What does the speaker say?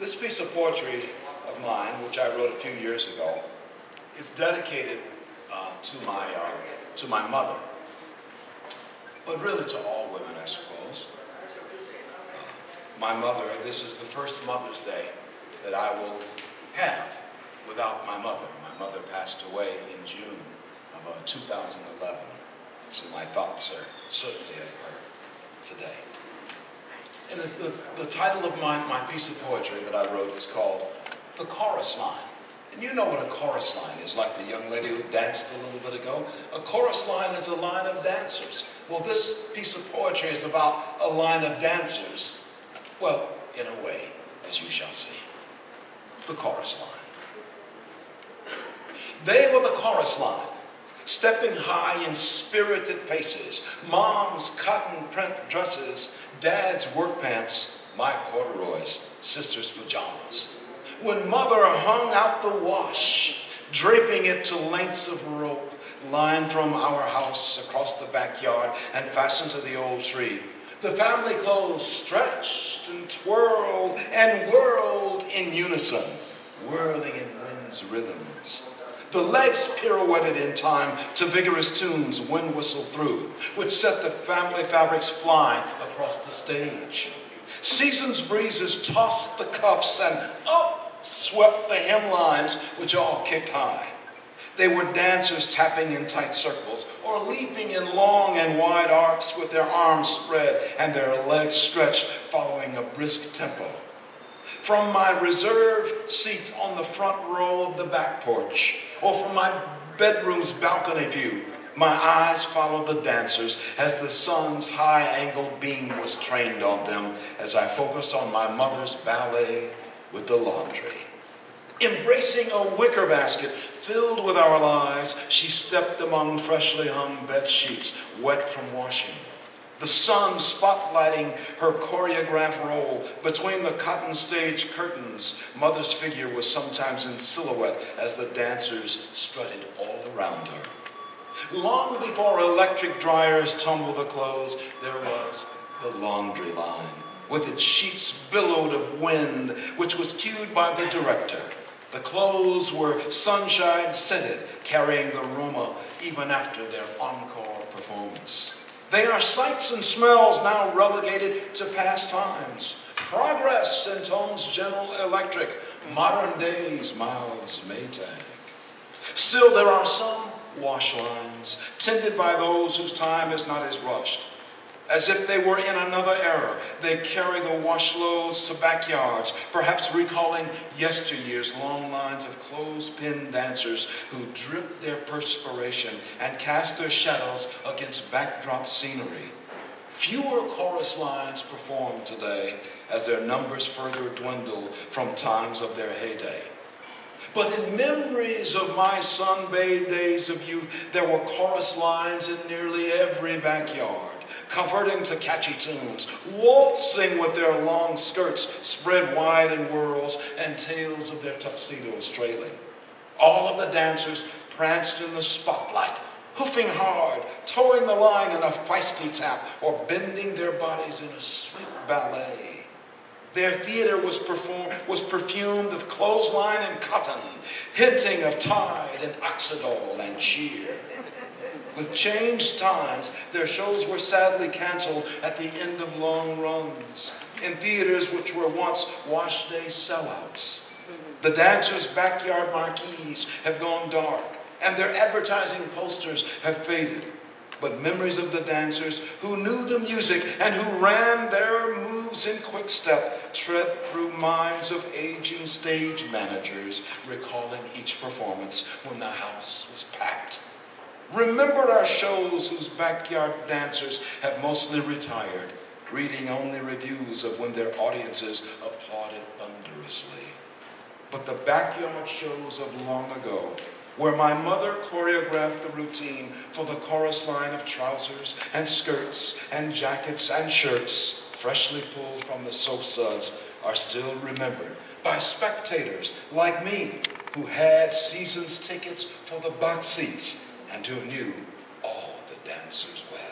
This piece of poetry of mine, which I wrote a few years ago, is dedicated to my mother, but really to all women, I suppose. My mother, this is the first Mother's Day that I will have without my mother. My mother passed away in June of 2011, so my thoughts are certainly of her today. And it's the title of my piece of poetry that I wrote is called The Chorus Line. And you know what a chorus line is, like the young lady who danced a little bit ago. A chorus line is a line of dancers. Well, this piece of poetry is about a line of dancers. Well, in a way, as you shall see. The chorus line. They were the chorus line, stepping high in spirited paces. Mom's cotton print dresses, Dad's work pants, my corduroys, sister's pajamas. When Mother hung out the wash, draping it to lengths of rope, lined from our house across the backyard and fastened to the old tree, the family clothes stretched and twirled and whirled in unison, whirling in wind's rhythms. The legs pirouetted in time to vigorous tunes wind whistled through, which set the family fabrics flying across the stage. Season's breezes tossed the cuffs and up swept the hemlines, which all kicked high. They were dancers tapping in tight circles or leaping in long and wide arcs with their arms spread and their legs stretched, following a brisk tempo. From my reserved seat on the front row of the back porch, or from my bedroom's balcony view, my eyes followed the dancers as the sun's high-angled beam was trained on them as I focused on my mother's ballet with the laundry. Embracing a wicker basket filled with our lives, she stepped among freshly hung bed sheets, wet from washing. The sun spotlighting her choreographed role between the cotton stage curtains. Mother's figure was sometimes in silhouette as the dancers strutted all around her. Long before electric dryers tumbled the clothes, there was the laundry line, with its sheets billowed of wind, which was cued by the director. The clothes were sunshine scented, carrying the aroma even after their encore performance. They are sights and smells now relegated to past times. Progress in tones gentle electric, modern days mouths Maytag. Still there are some wash lines, tended by those whose time is not as rushed. As if they were in another era, they carry the wash loads to backyards, perhaps recalling yesteryear's long lines of clothespin dancers who dripped their perspiration and cast their shadows against backdrop scenery. Fewer chorus lines perform today as their numbers further dwindle from times of their heyday. But in memories of my sun-bathed days of youth, there were chorus lines in nearly every backyard, converting to catchy tunes, waltzing with their long skirts spread wide in whirls and tails of their tuxedos trailing. All of the dancers pranced in the spotlight, hoofing hard, towing the line in a feisty tap, or bending their bodies in a sweet ballet. Their theater was perfumed of clothesline and cotton, hinting of Tide and Oxidol and cheer. With changed times, their shows were sadly canceled at the end of long runs in theaters which were once wash day sellouts. The dancers' backyard marquees have gone dark, and their advertising posters have faded. But memories of the dancers who knew the music and who ran their moves in quick step tread through minds of aging stage managers, recalling each performance when the house was packed. Remembered our shows whose backyard dancers have mostly retired, reading only reviews of when their audiences applauded thunderously. But the backyard shows of long ago, where my mother choreographed the routine for the chorus line of trousers and skirts and jackets and shirts, freshly pulled from the soap suds, are still remembered by spectators like me who had season's tickets for the box seats and who knew all the dancers well.